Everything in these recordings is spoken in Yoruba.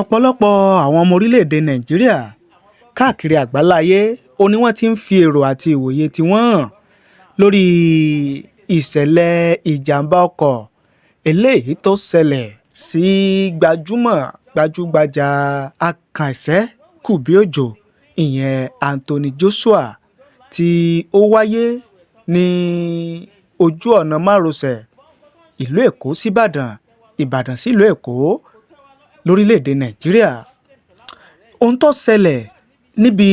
ọ̀pọ̀lọpọ̀ àwọn ọmọ orílẹ̀-èdè Nàìjíríà káàkiri àgbáláyé ó ní wọ́n ti ń fi èrò àti ìwòye tiwọn hàn lórí ìṣẹ̀lẹ̀ ìjàmbá ọkọ̀ eléyìí tó ṣẹlẹ̀ sí gbajúgbajà akànṣẹ́kù-bí-òjò ìyẹn Anthony Joshua tí ó wáyé ní ojú ọ̀nà marose ìlú Èkó síbàdàn, Ìbàdàn sílùú Èkó lórílẹ̀‐èdè Nàìjíríà. Ohun tó ṣẹlẹ̀ níbi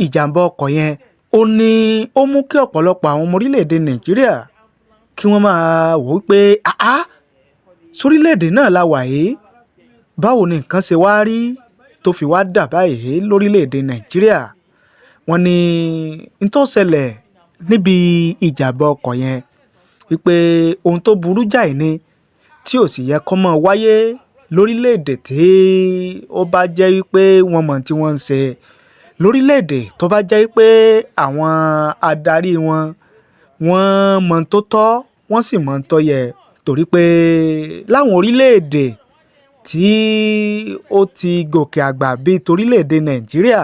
ìjàmbá ọkọ̀ yẹn ó mú kí ọ̀pọ̀lọpọ̀ àwọn ọmọ orílẹ̀‐èdè Nàìjíríà kí wọ́n máa wò ó pé sórílẹ̀‐èdè náà la wà yìí, báwo ni nǹkan ṣe wá rí tó fi wá dà báyìí lórílẹ̀‐èdè Nàìjíríà. Wọ́n ní n tó ṣẹlẹ̀ níbi ìjàmbá ọkọ̀ yẹn wípé ohun tó burú jáì ni tí ò sì yẹ kó máa wáyé lórílẹ̀‐èdè tí ó bá jẹ́ wípé wọ́n mọ̀ tí wọ́n ń ṣe, lórílẹ̀‐èdè tó bá jẹ́ wípé àwọn adarí wọn mọ̀ tó tọ́ wọ́n sì mọ̀ tó yẹ, torí pé láwọn orílẹ̀‐èdè tí ó ti gòkè àgbà bíi torílẹ̀‐èdè Nàìjíríà,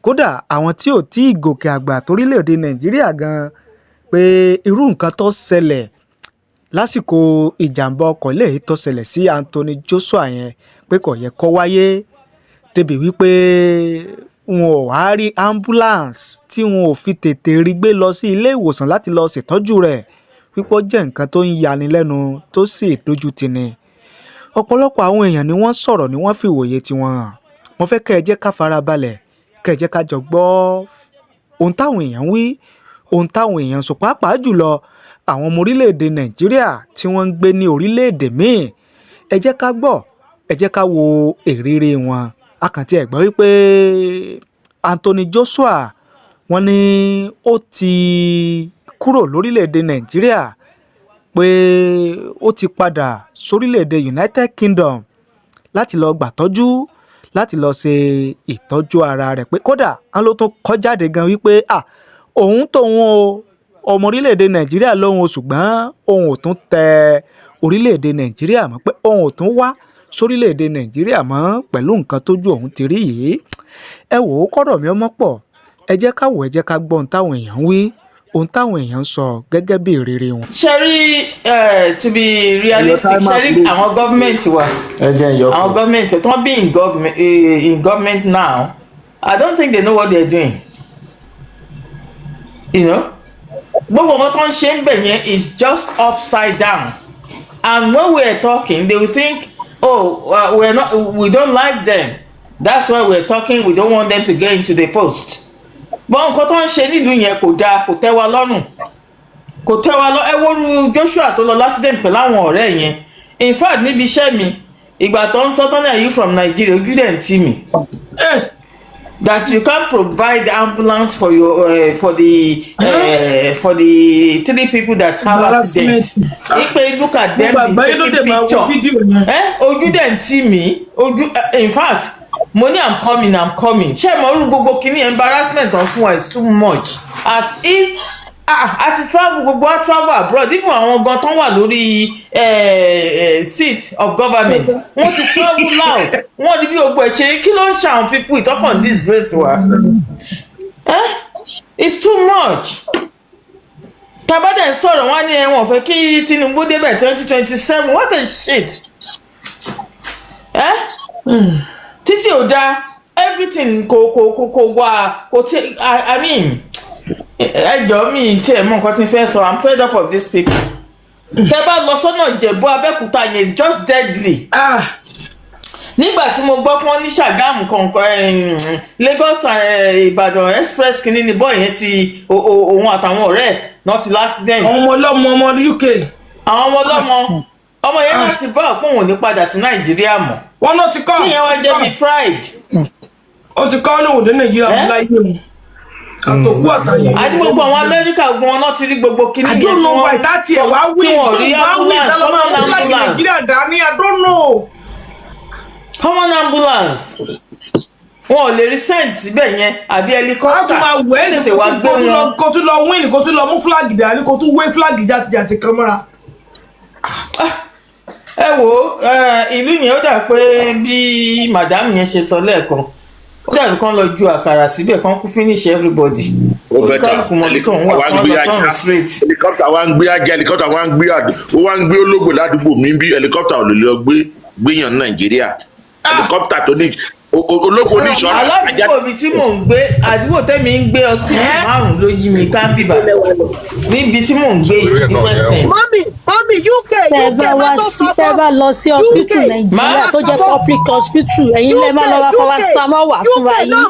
kódà àwọn tí ò tí ì gòkè àgbà torílẹ̀‐èdè Nàìjíríà gan, pé irú nǹkan tó ṣẹlẹ̀ lásìkò ìjàmbá ọkọ̀ eléyìí tó ṣẹlẹ̀ sí Anthony Joshua yẹn pé kò yẹ kó wáyé, débi wípé wọn ò wá rí ambulance tí wọn ò fi tètè rí gbé lọ sí ilé ìwòsàn láti lọ ṣètọ́jú rẹ̀, wípé ó jẹ́ nǹkan tó ń yani lẹ́nu tó sì dójú tì ní. Ọ̀pọ̀lọpọ̀ àwọn èèyàn ni wọ́n sọ̀rọ̀ ni wọ́n fi ìwòye tiwọn hàn. Mo fẹ́ kẹ́ ẹ jẹ́ ká farabalẹ̀, kẹ́ ẹ jẹ́ ká jọ gbọ́ ohun táwọn èèyàn wí, ohun táwọn èèyàn sọ, pàápàá jùlọ àwọn ọmọ orílẹ̀-èdè Nàìjíríà tí wọ́n ń gbé ní orílẹ̀-èdè míì. Ẹ jẹ́ ká gbọ́, ẹ jẹ́ ká wo ìrírí wọn. Àkàntì ẹ̀ gbọ́ wípé Anthony Joshua wọ́n ní ó ti kúrò lórílẹ̀-èdè Nàìjíríà, pé ó ti padà sórílẹ̀-èdè United Kingdom láti lọ gbàtọ́jú, láti lọ ṣe ìtọ́jú ara rẹ̀, pé kódà wọ́n ló tún kọ jáde gan wípé òun tóun ọmọ orílẹ̀-èdè Nàìjíríà lóhun, ṣùgbọ́n òun ò tún tẹ orílẹ̀-èdè Nàìjíríà mọ́, pé òun ò tún wá sórílẹ̀-èdè Nàìjíríà mọ́ pẹ̀lú nǹkan tójú òun ti rí yìí. Ẹ wò ó, kọ́rọ̀ mi ọmọ pọ̀, ẹ jẹ́ ká wò, ẹ jẹ́ ká gbọ́ ohun táwọn èèyàn wí, ohun táwọn èèyàn sọ gẹ́gẹ́ bí ìrírí wọn. Ṣẹ́rí, to be realistic, ṣẹ́rí àwọn gọ́ọ̀mẹ̀ntì wa, àwọn gọ́ọ̀mẹ̀ntì tó ń bí in government now, I don't think they know what they're doing. You know? Gbogbo nǹkan tó ń ṣe ń bẹ̀ yẹn is just upside down, and when we're talking they will think, we don't like them, that's why we're talking, we don't want them to get into the post. But nǹkan tó ń ṣe nílùú yẹn kò dáa, kò tẹ́ wa lọ́rùn, kò tẹ́ wa lọ́rùn. Ẹ wo Joshua tó lọ l'accident pẹ̀lú àwọn ọ̀rẹ́ yẹn. In fact, níbi iṣẹ́ mi, ìgbà tó ń sọ tán ní "Are you from Nigeria?" ojú dẹ̀ ń tì mí. That you can't provide ambulance for your for the 3 people that have accidents. Ipe look at them taking picture. Ojú dẹ̀ ń tì mí. In fact, money I'm coming. Ṣé mo rú gbogbo kìíní embarrassment on fún wa is too much. As if àti travel abroad, even àwọn gan tán wà lórí seat of government, wọ́n ti travel out, wọ́n ní bí gbogbo ẹ̀ ṣe kí ló ń ṣe àwọn people ìtọ́kàn disgrace wa. It's too much. Tabadẹ ń sọ̀rọ̀ wọ́n ní wọ́n fẹ́ kí Tinubu débẹ̀ 2027, what a shit. Títí ò dáa, everything kò wà, kò tí I mean, ẹjọ́ mi tí ẹ mọ̀ nǹkan tí n fẹ́ sọ, I'm fed up of these people. Tẹ́ bá lọ sọ́nà Ìjẹ̀bú Abẹ́òkúta yẹn is just deadly. Nígbà tí mo gbọ́ pé wọ́n ní Ṣàgámù kọ̀ọ̀kan Lagos Ibadan express kìíní ni bọ́ọ̀ yẹn ti òun àtàwọn ọ̀rẹ́ náà ti l'accident. Àwọn ọmọ ọlọ́mọ ọmọ UK. Àwọn ọmọ ọlọ́mọ ọmọ yẹn náà ti bá òpó òun ní padà sí Nàìjíríà mọ́. Wọ́n náà ti kọ́. Kí yẹn wá jẹ́ bí pride. Ó ti kọ́ lóhùn dé Nàìjíríà láyé mu. Àtòkú àtàyè. Àti gbogbo àwọn Amẹ́ríkà gbogbo wọn náà ti rí gbogbo kíní yẹn tí wọ́n rí ambulance. I don't know. Common ambulance. Wọn ò lè rí send síbẹ̀ yẹn àbí helicopter. A tún máa wẹ̀ ẹ́ tètè wá gbé wọn. Kó tún lọ win, kó tún lọ mú flag dání, kó tún wé flag jàtìjàtì kan mọ́ra. ẹ wo ìlú yẹn ó dà pé bí madam yẹn ṣe sọ lẹ́ẹ̀kan ó dàbí kán lọ ju àkàrà síbẹ̀ kán kú finish everybody. olùkálùkù mọ̀ tó ń wà kán lọ sọ́run straight. helicopter wa ń gbé ajá helicopter wa ń gbé ológbò ládùúgbò mi bí helicopter ò lè lọ gbéyàn nàìjíríà helicopter tó ní ológbò ní ìṣọ́ra. aládùúgbò mi tí mò ń gbé àdúgbò tẹ́mi ń gbé hospital 5 ló yí mi ká bíbà níbi tí mò ń gbé ní west end. mọ́mí UK wá sí tẹ́ bá lọ sí hospital nàìjíríà tó jẹ́ public hospital ẹ̀yin lẹ́ máa lọ wá paracetamol wà fún wa yìí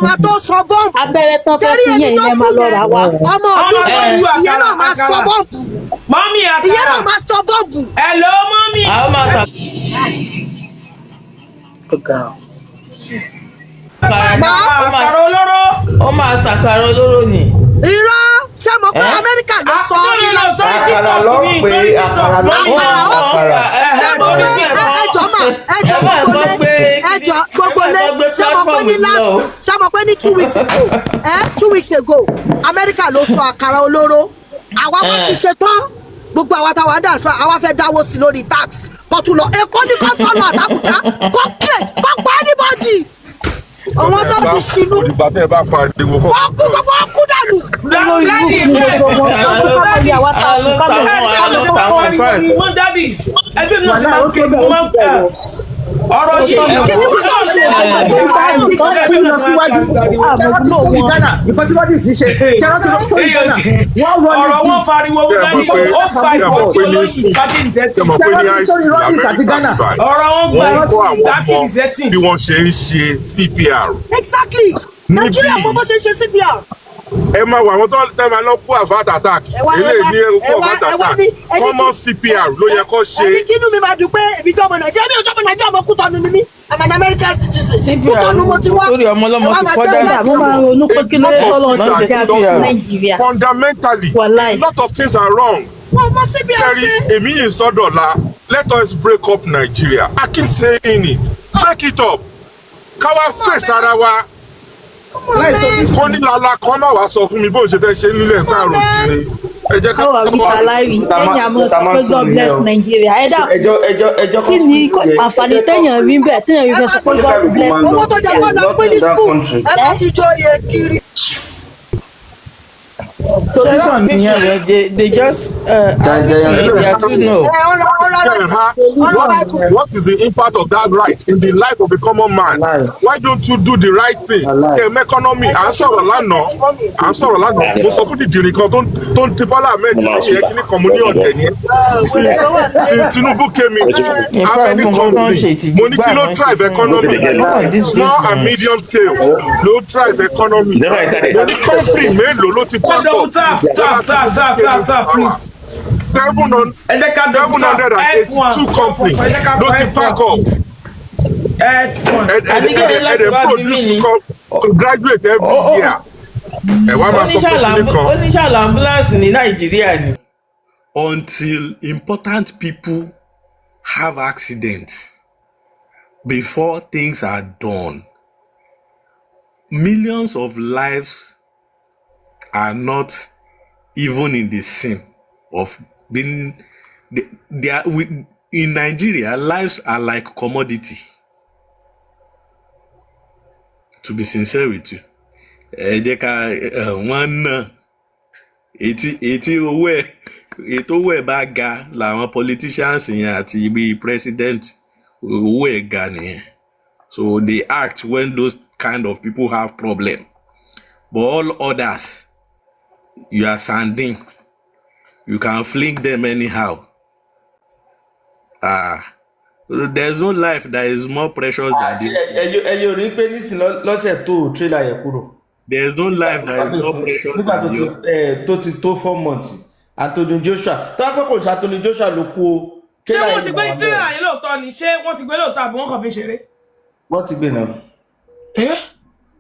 abẹ́rẹ́ tán fẹ́ fún yẹn lẹ́ máa lọ rà wá. ọmọ ọdún ìyẹn náà máa sọ bọ́ọ̀bù. mọ́mí àkàrà ìyẹn náà máa sọ bọ́ọ̀bù. hello mọ́mí. àwọn máa sà. àkàrà olóró. ó máa ṣàkàrà olóró ni. irọ́ ṣé mo pé Amẹ́ríkà ló sọ ọ́ ní lọ́sọ̀ àkàrà ló ń pè é àkàrà ló ń pè é àkàrà. ẹjọ gbogbo lé ṣé mo pé ní 2 weeks ago 2 weeks ago Amẹ́ríkà ló sọ àkàrà olóró àwa wọ́n ti ṣe tán gbogbo àwa táwa dà sọ àwa fẹ́ dáwọ́ sí lórí tax kó tún lọ èkó ní kó sọ̀nà àtàkùtà kó kílẹ̀ kó pa anybody àwọn tó ti ṣinú ìgbà tẹ́ ẹ bá pariwo kọ́. wọ́n kú gbogbo wọn kú dànù. wọ́n dábì ẹgbẹ́ mi náà ṣe máa ń ké mo máa ń pẹ́ ọ̀rọ̀ yìí. kí ni wọ́n náà ṣe nǹkan tí lọ síwájú kẹrọtì tó ní Ghana nǹkan tí wọ́n ti ṣe kẹrọtì tó ní Ghana wọ́n rọ ní ọ̀rọ̀ wọn pariwo wọn ní ó gba ìfọ̀tí olóyìn kájí ìzẹ́tì. kẹrọtì tó ní rọ́bìsì àti Ghana. ọ̀rọ̀ wọn gba ìfọ̀tí ìzẹ́tì. bí wọ́n ṣe ń ṣe CPR. exactly Nigeria mo bó ṣe ń ṣe CPR. ẹ máa wọ àwọn tó tẹ́ máa lọ kó àfáàt attack eléyìí ní ẹrù kó àfáàt attack common CPR ló yẹ kó ṣe. ẹni kí inú mi máa dùn pé ibi tó ọmọ Nàìjíríà mi ò sọ́mọ Nàìjíríà ọmọ Kútọ́nù ni mí I'm an American citizen Kútọ́nù mo ti wá. lórí ọmọ ọlọ́mọ ti kọ́ dáná. mo máa ronú pé kí ló dé tọ́lọ́ ṣe ti àbí sí nàìjíríà. fundamentally Wàláì. a lot of things are wrong. wọ́n mọ CPR ṣe. èmi yìí sọ́dọ̀la let us break up Nigeria. I keep saying it break it up káwa face ara wa. kó ní lala kan náà wàá sọ fún mi bó ṣe fẹ́ ṣe nílẹ̀ káàró sí i. ẹ jẹ́ ká káwá wíta láìrí ẹ̀yìn àmọ́ sọ pé God bless Nigeria ẹ dà kí ni àǹfààní téèyàn rí bẹ́ẹ̀ téèyàn rí bẹ́ẹ̀ sọ pé God bless. owó tó jẹ́ kó lọ pín ní school ẹ bá fi jọ iye kiri. solution nìyẹn rẹ they just they are too know. What is the impact of that right in the life of a common man? Why don't you do the right thing? Economy à ń sọ̀rọ̀ lánàá mo sọ fún dìdìrín kan tó ń ti Bọ́lá Ahmed ní kíní kan mo ní ọ̀dẹ̀ ni since Tinubu came in how many companies mo ní kí ló drive economy small and medium scale ló drive economy mo ní company mélòó ló ti pack up. Tap, please. 782 companies ló ti pack up. Graduate every year. Ẹ wá máa sọ pé kíní kan. oníṣàlà ambulance ní Nàìjíríà ni. Until important people have accidents before things are done, millions of lives are not even in the scene of being. In Nigeria, lives are like commodity. To be sincere with you, one ètí owó ẹ̀ bá ga làwọn politicians yẹn àti ibi president owó ẹ̀ ga nìyẹn. So they act when those kind of people have problem. But all others, you are sanding. You can fling them anyhow. There's no life that is more precious than this. ẹyọ rí pé nísìn lọ́sẹ̀ tó trailer yẹ kúrò. There's no life that is more precious than you. nígbà tó ti tó 4 months Anthony Joshua tó wá pẹ́ kò sí Anthony Joshua ló kó trailer ṣé yẹn. wọ́n ti gbé trailer yẹn lóòótọ́ ni ṣé wọ́n ti gbé lóòótọ́ àbí wọ́n kàn fi ṣeré. wọ́n ti gbé náà.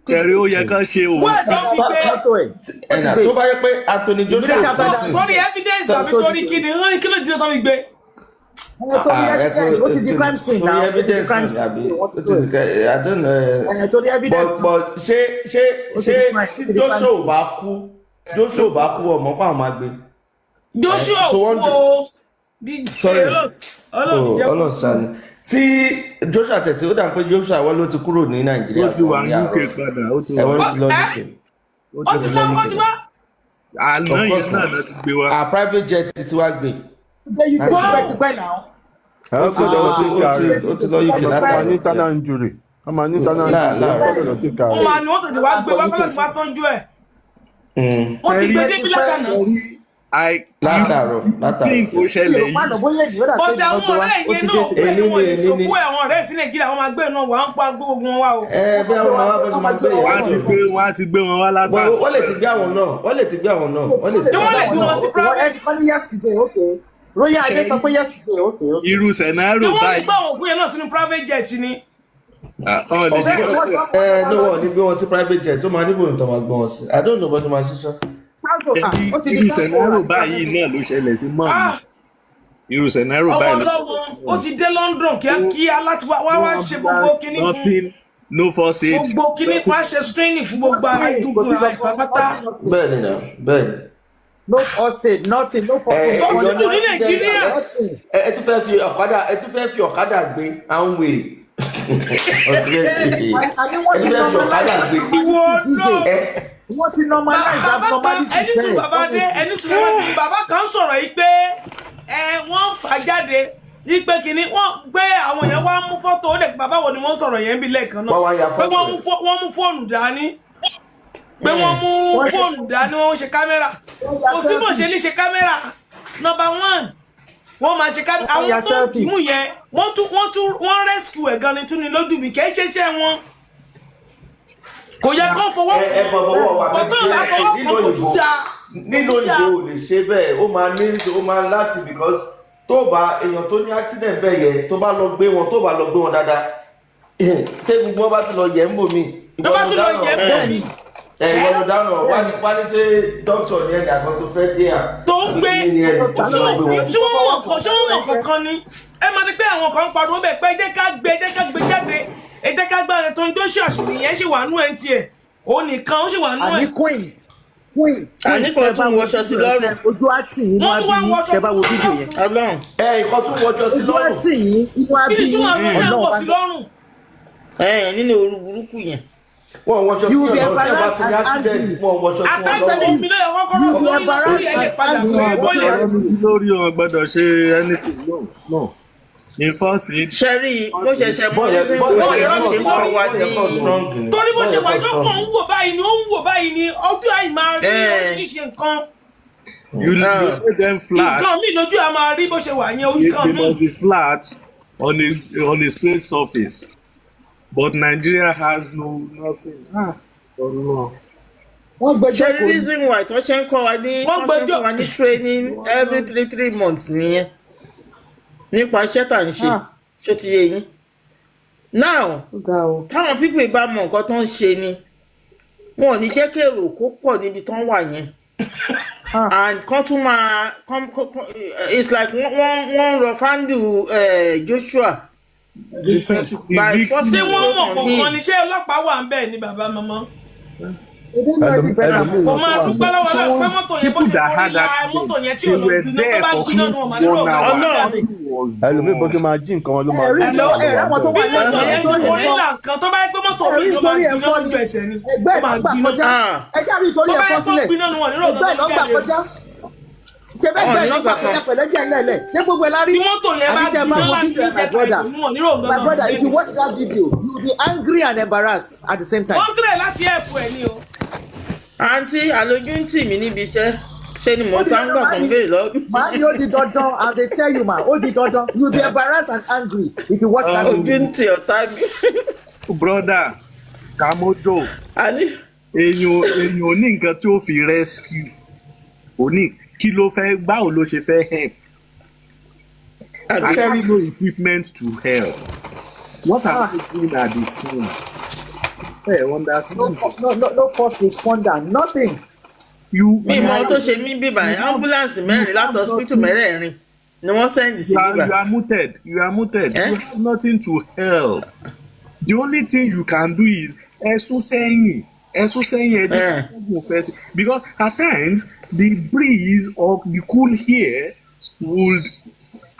Ẹ̀rí ó yẹ ká ṣe òun. wọ́n ti fi gbé. ẹ̀nà tó bá yẹ pé Anthony Joshua sórí evidence àbí torí kí ni kí ló dé tó fi gbé. ó ti di crime scene now. Ó ti di crime scene. I don't know. torí evidence. but ṣé tí Joshua ò bá kú ọmọ pa àwọn máa gbé. Joshua wo sorry ọlọ́ọ̀ṣà tí Joshua tẹ̀tí ó dà pé Joshua wọ́n ló ti kúrò ní Nàìjíríà. ó ti wà ní UK padà ó ti wà ní UK. ó ti sá ó ti wá. àná yìí náà ló ti gbé wa. private jet ti wá gbé. ó ti pẹ́ náà. ó ti lọ UK láti wà ní internal injury. wọ́n máa ní internal injury. ó máa ní wọ́n tètè wá gbé wá bẹ́ẹ̀ tí wọ́n tọ́jú ẹ̀. wọ́n ti gbé débi látàná. látàrọ̀ tí kò ṣẹlẹ̀ yìí. bọ́tí àwọn ọ̀rẹ́ ìyẹn náà pé wọ́n lè sọ pé àwọn ọ̀rẹ́ sí Nàìjíríà wọ́n máa gbé náà wà ń pa gbogbo wọn wá o. bí àwọn máa gbé wọ́n á ti gbé wọn wá látàná. wọ́n lè ti gbé àwọn náà. wọ́n lè gbé wọn sí private. Royal Adé sọ pé yesterday okay. irú scenario báyìí. wọ́n gbé àwọn òkú yẹn náà sínú private jet ni. no wọ́n ní gbé wọn sí private jet tó máa níbo nìkan máa gbé wọn sí. I don't know bó tó máa ṣiṣẹ́. irú scenario báyìí náà ló ṣẹlẹ̀ sí mọ́ mi. irú scenario báyìí náà. ó ti dé London kíákíá láti wá ṣe gbogbo kíní fún. no first aid. gbogbo kíní pa ṣe screening fún gbogbo àdúgbò àìpàpátá. bẹ́ẹ̀ni náà bẹ́ẹ̀ni. no first aid nothing no first aid. sọ́tìtù ní Nàìjíríà. ẹ tún fẹ́ fi ọ̀kadà gbé àwọn wèrè. wọ́n ti normalize abnormality ẹni sùn bàbá kan sọ̀rọ̀ yìí pé wọ́n fà jáde ní pé kìíní wọ́n gbé àwọn èèyàn wá mú fọ́tò ó lè bàbá wo ni wọ́n sọ̀rọ̀ yẹn bí lẹ́ẹ̀kan náà pé wọ́n mú fóònù dání pé wọ́n mú fóònù dání wọ́n ṣe kámẹ́rà kò sí bó ṣe ní ṣe kámẹ́rà number one wọ́n máa ṣe kámẹ́rà àwọn tó tì mú yẹn wọ́n rescue ẹ̀ gan ni tún ni lójú mi kì í ṣe iṣẹ́ wọn kò yẹ kó fọwọ́ bọ́tọ̀ bá fọwọ́ kan kò tún dáa. nínú ìbò ò lè ṣe bẹ́ẹ̀ ó máa láti because tó bá èèyàn tó ní accident bẹ́ẹ̀ yẹ tó bá lọ gbé wọn dáadáa tẹ́gun wọn bá ti lọ yẹ̀ ń bò mí. ìwọ́n dáná wá ní ṣe dókítà ní ẹ̀dá kan tó fẹ́ dé à. tó ń gbé tí wọ́n mọ̀ kankan ni ẹ máa ní pé àwọn kan ń pariwo bẹ́ẹ̀ pé ẹ jẹ́ ká gbé jáde ẹ jẹ́ ká gbá ẹ̀ tó ń tó ṣe àṣìlè yẹn ṣì wà nú ẹ̀ ń tiẹ̀ òun nìkan ó ṣì wà nú ẹ̀. àní queen àníkàn tún wọṣọ sí lọ́rùn. ojú àtì inú abí tẹ bá wo fídíò yẹn. Ọlọ́run. ìkan tún wọṣọ sí lọ́rùn. ojú àtì inú abí Ọlọ́run. nínú ooru burúkú yẹn. wọ́n wọṣọ sí lọ́rùn tí a bá ti ní accident wọ́n wọṣọ sí lọ́rùn. àtàtẹ̀lẹ̀ mi náà wọ́n kọ́kọ́ sọ lórí ẹ̀yẹ padà lórí ọ̀ gbọ́dọ̀ ṣe anything no. ìfọ́sí. sẹ́rí bó ṣẹ̀ṣẹ̀ bọ́ sí ṣe mọ́ wa ní. torí bó ṣe wà yóò kàn ń wò báyìí ni ó ń wò báyìí ni ọdún àì máa rí oríṣiríṣi nǹkan. you lay them flat. nǹkan mi lójú à máa rí bó ṣe wà yẹn ojú kan mi. it must be flat on a straight surface but Nigeria has nothing. wọ́n gbẹ́jọ́ kò ní. reason why tó ṣe ń kọ́ wa ní training every 3 months nìyẹn. nípa iṣẹ́ tà ń ṣe ṣé ti yé yín now táwọn pípé bá mọ nǹkan tó ń ṣe ni wọn ò ní jẹ́ kèrò kó pọ̀ níbi tó ń wà yẹn and kan tún máa it's like wọ́n rọ fáńdù Joshua by force. ṣé wọ́n mọ̀ kọ̀ọ̀kan ni ṣé ọlọ́pàá wà ń bẹ̀ ni bàbá màmá. Mo máa dúpẹ́ lọ́wọ́ náà pé mọ́tò yẹn bó ṣe forí la mọ́tò yẹn tí ò lọ gbiná tó bá gbiná ni wọ́n máa nílò ọ̀gá. ẹlòmíì bó ṣe máa jí nǹkan wọn ló máa rí. ẹ̀rọ tó bá mọ́tò yẹn ti forí la nǹkan tó bá gbé mọ́tò mi ló máa gbiná lójú ẹsẹ̀ ni. ẹgbẹ́ ìgbà kọjá ẹ ṣáà rí ìtorí ẹ̀fọ́ sílẹ̀ ẹgbẹ́ ìgbà kọjá ṣe bẹ́ẹ̀ bẹ́ẹ̀ lọ́gbà kọjá pẹ̀lẹ́ jẹ́ ńlẹ̀lẹ̀ ní gbogbo ẹ̀ lárí. tí mọ́tò yẹn bá gbiná láti ní my brother if you watch that video you will be angry and embarrassed at the same time. wọ́n tẹ̀lé láti ẹ̀pù ẹ̀ ni o. àǹtí àlójú ń tì mí níbi iṣẹ́ ṣé ni mo sá ń gbà kan béèrè lọ́wọ́. màá ní ó di dandan I dey tell you ma ó di dandan you will be embarrassed and angry if you watch that video. ojú ń tì ọ̀tá mi. broda Kamojo èèyàn ò ní nǹkan tí ó fi rescue òní kí ló fẹ́ báwo ló ṣe fẹ́ help. I have no equipment to help. What are you doing at the scene? Hey, no first responder nothing. mi mọ tó ṣe mí bíbá ambulance mẹ́rin láti hospital mẹ́rẹ̀ẹ̀rin ni wọ́n send sí bíbá. you are muted you have nothing to help. The only thing you can do is ẹ̀sùn sẹ́yìn because at times the breeze or the cool air would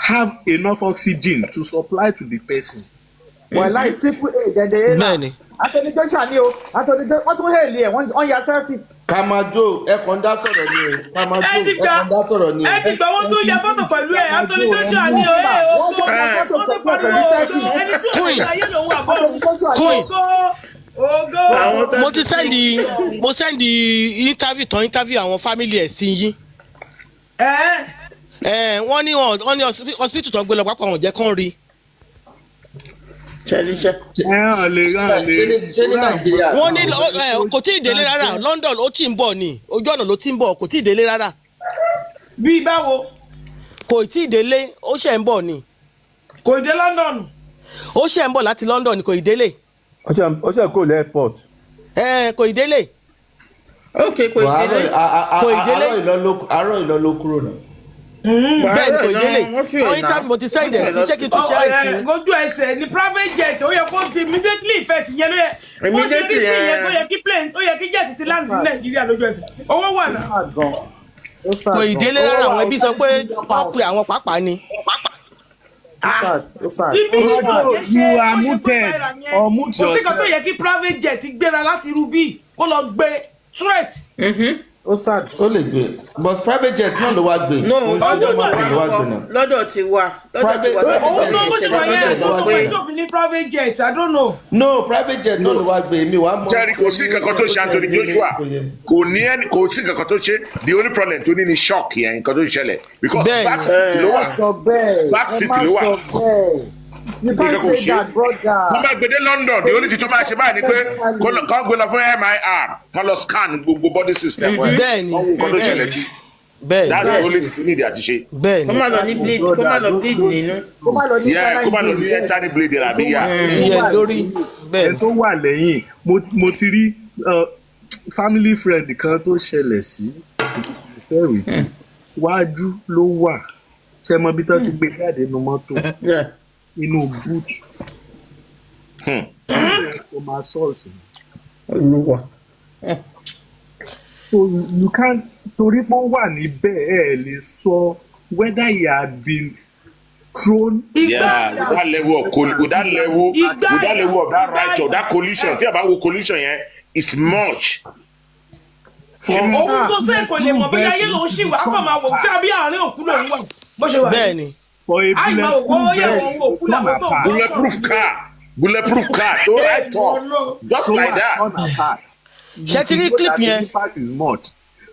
have enough oxygen to supply to the person. Wàhálà triple A dẹ̀dẹ̀ A náà. Anthony Joshua ni o, Anthony Joshua wọ́n tún hẹ́ẹ̀lì ẹ̀ wọ́n ya selfie. Kamajo ẹ̀kan dá sọ̀rọ̀ ni o. Kamajo ẹ̀kan dá sọ̀rọ̀ ni o. Ẹ ti gbà wọ́n tún ya fọ́tò pẹ̀lú ẹ̀ Anthony Joshua ni o. Wọ́n tún ya fọ́tò pẹ̀lú selfie. Ẹni tí ó ń ayé lòun àbọ̀ ògo. Mo sẹ́ndì interview àwọn family ẹ̀ sí yín. Wọ́n ní hospital tó ń gbé lọ pápá wọn jẹ́ kán rí. Ṣé ní Nàìjíríà. Wọ́n ní kò tí ì délé rárá London ó tí ń bọ̀ ni ojú ọ̀nà ló tí ń bọ̀ kò tí ì délé rárá. Bí báwo. Kò tí ì délé ó ṣẹ̀ ń bọ̀ ni. Kò ì dé London. Ó ṣẹ̀ ń bọ̀ láti London ni kò ì délé. Ó ṣe kó lé airport. Kò ì délé. Okay, kò ì délé. Àárọ̀ ìlọ ló kúrò náà. Bẹ́ẹ̀ ni kò ì délé. Wọ́n interview mo ti send ẹ̀ ṣé kí n tún share ẹ̀ sí. Gójú ẹsẹ̀ ní private jet ó yẹ kó ti immediately effect yẹn ló yẹ. Wọ́n ṣe rí sí yẹn tó yẹ kí plane ó yẹ kí jet ti land ní Nàìjíríà lójú ẹsẹ̀. Owó wà náà. Kò ì délé rárá àwọn ẹbí sọ pé wọ́n pe àwọn pàápàá ni. You are muted or mute yourself. Kò sí kan tó yourself. yẹ kí private jet gbéra láti irú bíi kó lọ gbé straight. Ó sad ó lè gbé but private jet náà ló wá gbé. Lọ́dọ̀ ti wà. Owó tó bó ṣe wà yẹn pé tó fi ní private jet I don't know. No private jet náà ló wá gbé mi wá mọ́. Jerry kò sí nǹkan kan tó ṣe Anthony Joshua kò sí nǹkan kan tó ṣe the only problem tó ní ni shock yẹn nǹkan tó ṣẹlẹ̀ because back seat ló wà back seat ló wà. You can't say that, brother. Wọ́n bá gbé dé London the only thing tó máa ṣe báyìí ni pé kán gbé lọ fún MIR kán lọ scan gbogbo body system ẹ̀ bẹ́ẹ̀ni nǹkan tó ṣẹlẹ̀ sí. That's the only thing ní ìdí àti ṣe. Bẹ́ẹ̀ni. Kó má lọ ní bleed nínú. Kó má lọ ní internal bleed àbí yà. Ìyẹn lórí bẹ́ẹ̀ tó wà lẹ́yìn mo ti rí family friend kan tó ṣẹlẹ̀ sí ìfẹ́rù wájú ló wà ṣe mọ bí tó ti gbé jáde nínú mọ́tò inú boot from assault. So you can't torí pé ó wà níbẹ̀ ẹ̀ lè sọ whether he had been thrown. Yeah, with that level of that right or that collision tí a bá wo collision yẹn is much. Òun tó sẹ́ kò lè mọ̀ bí ayé lòun ṣì wà á kàn máa wò tí a bí àárín òkú lòun wà bó ṣe wà. Bẹ́ẹ̀ni. Bulletproof car so right top just like that. Ṣé clip yẹn.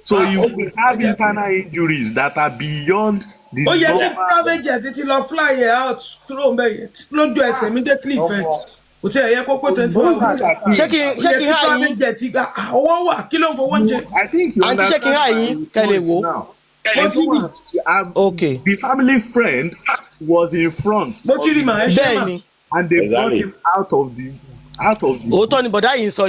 So you will have internal injuries that are beyond the normal. Ó yẹ kí private jet ti lọ fly out kúrò mbẹ lójú ẹsẹ̀ immediately effect. Kò tí ẹ yẹ kó pé 24 hours. Ṣé kí n há yín. Private jet owó wà kí ló ń fowó jẹ. Àǹtí ṣé kí n há yín kẹ́lẹ̀ wò. Okay. The family friend was in front. Bẹ́ẹ̀ni. And they brought him out of the. Òótọ́ ni bọ̀dá yìí sọ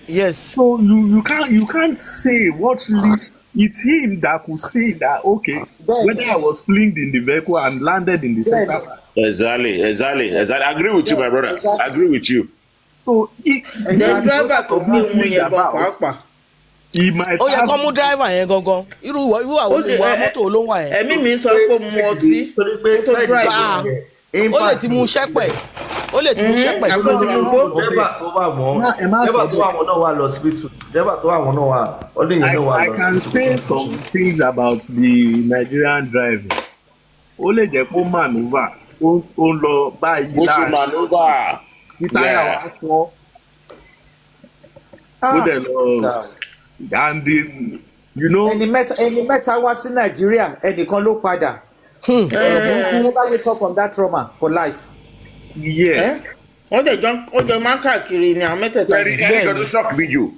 yes. So you can't say what really. It's him that could say that okay whether I was flinged in the vehicle and landed in the center. Exactly. I agree with you my brother. I agree with you. So the driver kò gbé ohun yẹn gan pàápàá. Ó yẹ kó mú driver yẹn gangan irú àwọn mọ́tò ló ń wà yẹn. Ẹ̀mí mi sọ pé mu ọtí tó drive. Ó lè ti mú ṣẹ́pẹ̀. Dẹ́bà tó wà wọ́n náà wà lọ hospital. Dẹ́bà tó wà wọ́n náà wà ọdún yẹn náà wà lọ. I can say some things about the Nigerian driving. Ó lè jẹ́ kó maneuver ó ń lọ báyìí láàrin. Ó ṣe maneuver. Ìtayà wá fọ́. Ó dẹ̀ lọ. And you know. Ẹni mẹ́ta wá sí Nàìjíríà ẹnìkan ló padà. Never wake up from that trauma for life. Yeah. Wọ́n jọ máa ń káàkiri ni àwọn mẹ́tẹ̀ẹ̀ta. Ẹnìkan tó shock me you.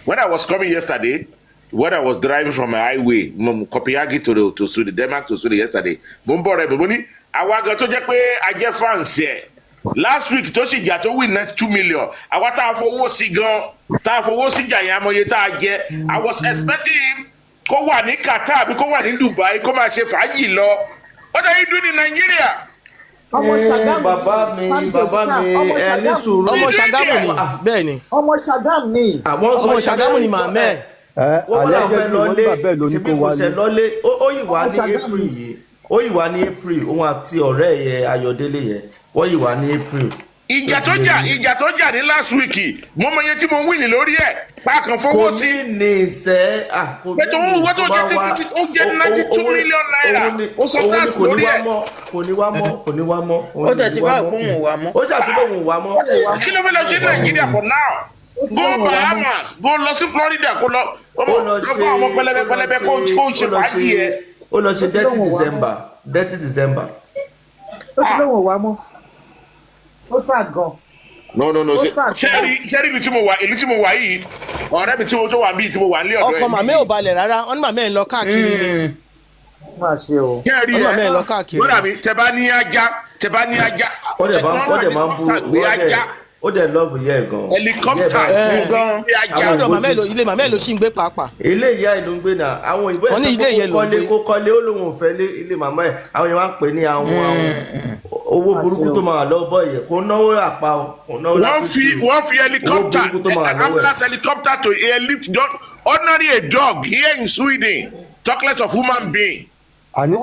When I was coming yesterday, when I was driving from a highway, Kopenhagen to Sweden, Denmark to Sweden yesterday, mo ń bọ̀ rẹ̀ mo ní àwa gan tó jẹ́ pé a jẹ́ fans ẹ̀. Last week tó sì jà tó win net 2 million. Àwa tá a fowó sí gan, tá a fowó sí jà yẹn amọ̀ye tá a jẹ. I was expecting him kó wà ní Qatar àbí kó wà ní Dubai kó máa ṣe fàájì lọ. What are you doing in Nigeria? Ọmọ Ṣàgámù bàbá mi ẹni sùúrù. Ọmọ Ṣàgámù ni bẹ́ẹ̀ ni. Ọmọ Ṣàgámù ni. Ọmọ Ṣàgámù ni màmá ẹ̀. Wọ́n náà fẹ́ lọlé ṣebí kò ṣe lọlé ó yìí wá ní April yìí. ó yìí wá ní April òun àti ọ̀rẹ́ yẹn Ayọ̀délé yẹn wọ́n yìí wá ní April. ìjà tó jà ní last week mo mọ iye tí mo win lórí ẹ̀ pákan fowó sí. kò ní ìṣẹ́ pẹ̀tù owó tó jẹ́ 92 million naira ó sọ tax lórí ẹ̀. kò ní wá mọ́. ó tẹ̀ tí bá òun wà mọ́. ó ṣàtì bóun wà mọ́. kí ló fẹ́ lọ ṣe Nàìjíríà for now go Bahamas go lọ sí Florida kó lọ lọ́kọ̀ àwọn pẹlẹbẹ kó ṣe fàájì ẹ̀. ó lọ ṣe 30 December. ó ti lóun wà mọ́ ó sà gan. no ṣẹ́rí ibi tí mo wà ìlú tí mo wà yìí ọ̀rẹ́ mi tí mo tó wà bíi tí mo wà nílé ọ̀dọ́ ẹ̀. ọkọ màmá ò balẹ̀ rárá wọn ní màmá ẹ̀ ń lọ káàkiri ni. má ṣe o. kẹ́rì ẹ̀ màmá ẹ̀ ń lọ káàkiri. bọ́dà mi tẹ bá ní ajá. ó dẹ̀ máa ń bú ó dẹ̀ lọ́ọ̀bù yẹ gan. helicopter gan. ilé màmá ẹ̀ ló ṣì ń gbé pàápàá. ilé ìyá ìlú ń gbé náà àwọn ìbò ẹ̀ kó kọ́lé ó lóun ò fẹ́ ilé màmá ẹ̀ àwọn yẹn wá ń pè ní àwọn owó burúkú tó máa lọ bọ yẹ kó náwó àpá o kó náwó lápútù wọ́n fi helicopter ambulance helicopter to airlift ordinary a dog here in Sweden talk less of human being. àní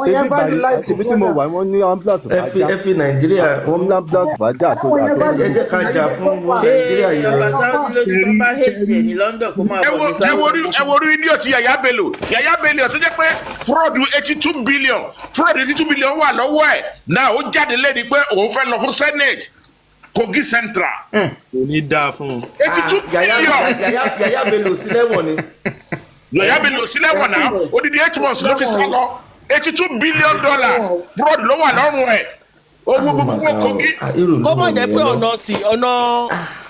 ebi tí mo wà wọ́n ní ambulance fàájà ẹ fi Nàìjíríà wọ́n ní ambulance fàájà tó dà tó. ẹ jẹ́ ká jà fún Nàìjíríà yẹn. ṣé ọba Saudi ló ti bá hate ẹ̀ ní London kó máa bọ̀ ní Saudi. ẹ wo orí idiot Yaya Bello tó jẹ́ pé fraud 82 billion wà lọ́wọ́ ẹ̀ náà ó jáde lẹ́ni pé òun fẹ́ lọ fún Senate Kogi Central. kò ní dáa fún un. 82 billion. Yaya Bello sílẹ̀ wọ̀n ni. Yaya Bello sílẹ̀ wọ̀n náà odidi 8 months ló fi sá lọ. $82 billion fraud ló wà lọ́rùn ẹ̀ owó gbogbo Kogi. kó má jẹ́ pé ọ̀nà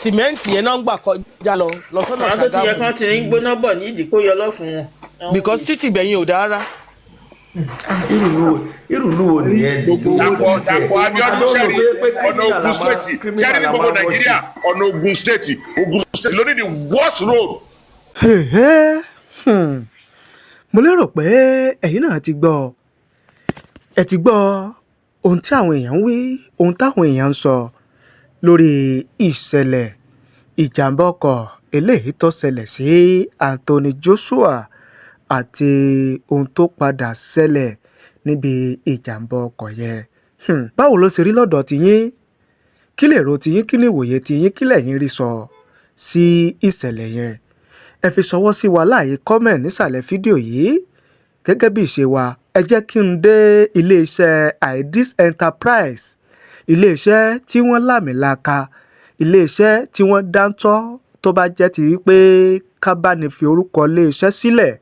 sìmẹ́ǹtì yẹn náà ń gbà kọjá lọ sọ́nà àwọn tó ti yẹ kán ti ń gbóná bọ̀ ní ìdí kó yọ lọ́fun wọn. because títì bẹ̀yìn ò dára. irú wo nìyẹn Dàpọ̀ Abíọ́dún sẹ́ni ọ̀nà Ògùn state jáde ní gbogbo Nàìjíríà ọ̀nà Ògùn state ló ní the worst road. mo lérò pé ẹ̀yin náà ti gbọ́ ohun tí àwọn èèyàn ń wí ohun táwọn èèyàn ń sọ lórí ìṣẹ̀lẹ̀ ìjàmbá ọkọ̀ eléyìí tó ṣẹlẹ̀ sí Anthony Joshua àti ohun tó padà ṣẹlẹ̀ níbi ìjàmbá ọkọ̀ yẹn. báwo ló ṣe rí lọ́dọ̀ tiyín? kí lèrò tiyín, kí ni ìwòye tiyín, kí lẹ̀yin rí sọ sí ìṣẹ̀lẹ̀ yẹn? ẹ fi ṣọwọ́ sí wa láàyè comment nísàlẹ̀ fídíò yìí. gẹ́gẹ́ bí ìṣe wa ẹ jẹ́ kí n dé iléeṣẹ́ Idis Enterprise, iléeṣẹ́ tí wọ́n lámìlaka, iléeṣẹ́ tí wọ́n dáńtọ́ tó bá jẹ́ ti wípé ká bá ní fi orúkọ iléeṣẹ́ sílẹ̀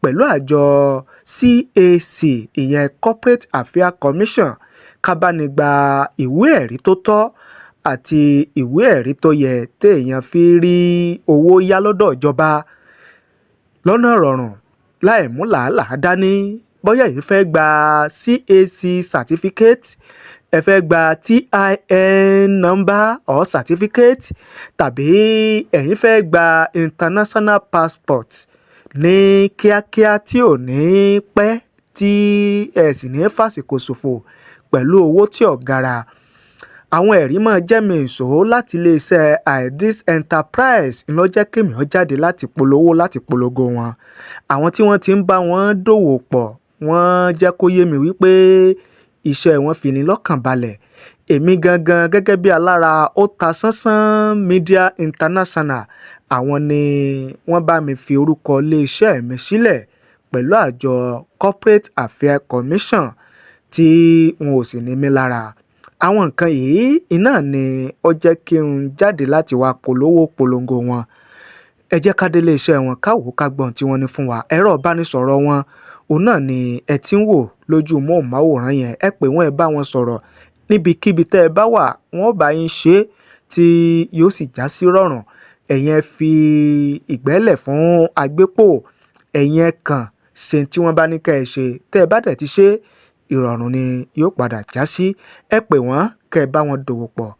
pẹ̀lú àjọ CAC ìyẹn Corporate Affairs Commission ká bá ní gba ìwé ẹ̀rí tó tọ́ àti ìwé ẹ̀rí tó yẹ téèyàn fi rí owó yá lọ́dọ̀ ìjọba lọ́nà rọrùn láì mú làálàá dání. bóyá ẹ̀yin fẹ́ gba CAC certificate, ẹ fẹ́ gba TIN number or certificate, tàbí ẹ̀yin fẹ́ gba international passport ní kíákíá tí ò ní pẹ́ tí ẹ sì ní fàsìkò ṣòfò pẹ̀lú owó tí ò gara. àwọn ẹ̀rí máa jẹ́ mi ìṣòro láti iléeṣẹ́ Idis Enterprise ló jẹ́ kémi ó jáde láti polongo wọn. àwọn tí wọ́n ti ń bá wọn dòwò pọ̀ wọ́n jẹ́ kó yé mi wípé iṣẹ́ wọn fi ní lọ́kàn balẹ̀. èmi gangan gẹ́gẹ́ bí alára ó ta sánsán Media International, àwọn ni wọ́n bá mi fi orúkọ iléeṣẹ́ mi sílẹ̀ pẹ̀lú àjọ Corporate Affairs Commission tí wọn ò sì ní mí lára. àwọn nǹkan yìí iná ni ó jẹ́ kí n jáde láti wá polongo wọn. ẹ jẹ́ ká délé iṣẹ́ wọn ká wò ká gbọ́n tí wọ́n ní fún wa. ẹ̀rọ ìbánisọ̀rọ̀ wọn òun náà ni ẹ ti ń wò lójú móhùnmáwòrán yẹn. ẹ pè wọ́n, ẹ bá wọn sọ̀rọ̀ níbikíbi tẹ́ ẹ bá wà, wọ́n bá yín ṣe tí yóò sì já sí rọ̀rùn. ẹ̀yin ẹ fi ìgbẹ́lẹ̀ fún agbépò, ẹ̀yin ẹ kàn ṣe tí wọ́n bá ní ká ẹ ṣe. tẹ́ ẹ bá dẹ̀ ti ṣe, ìrọ̀rùn ni yóò padà já sí. ẹ pè wọ́n kẹ́ ẹ bá wọn dòwò pọ̀.